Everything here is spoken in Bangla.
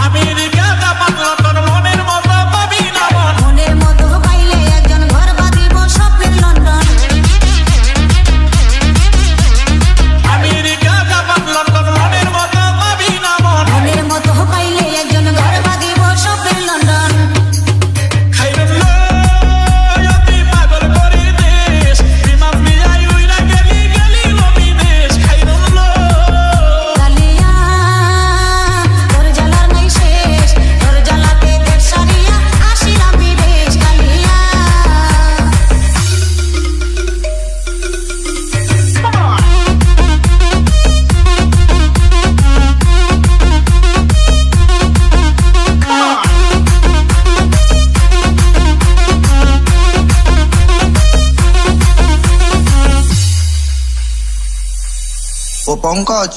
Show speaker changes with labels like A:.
A: আমেরিকা জাপান লন্ডন মনের মতো পাবি না মন।
B: মনের মতো পাইলে একজন ঘর বাঁধিব স্বপ্নের লন্ডন।
A: আমেরিকা জাপান লন্ডন মনের মতো পাবি না মন।
B: মনের মতো পাইলে একজন ঘর বাঁধিব স্বপ্নের লন্ডন।
A: খাইরুল্লাহ অতি পাগল করে দেশ বিমান মিলাই উইরা গেলি গেলি রবিদেশ। খাইরুল্লাহ
B: কালিয়া তোর জ্বালার নাই শেষ, তোর জ্বালাতে দেশ সারিয়া আসিলাম বিদেশ। কালিয়া
C: ও পঙ্কজ,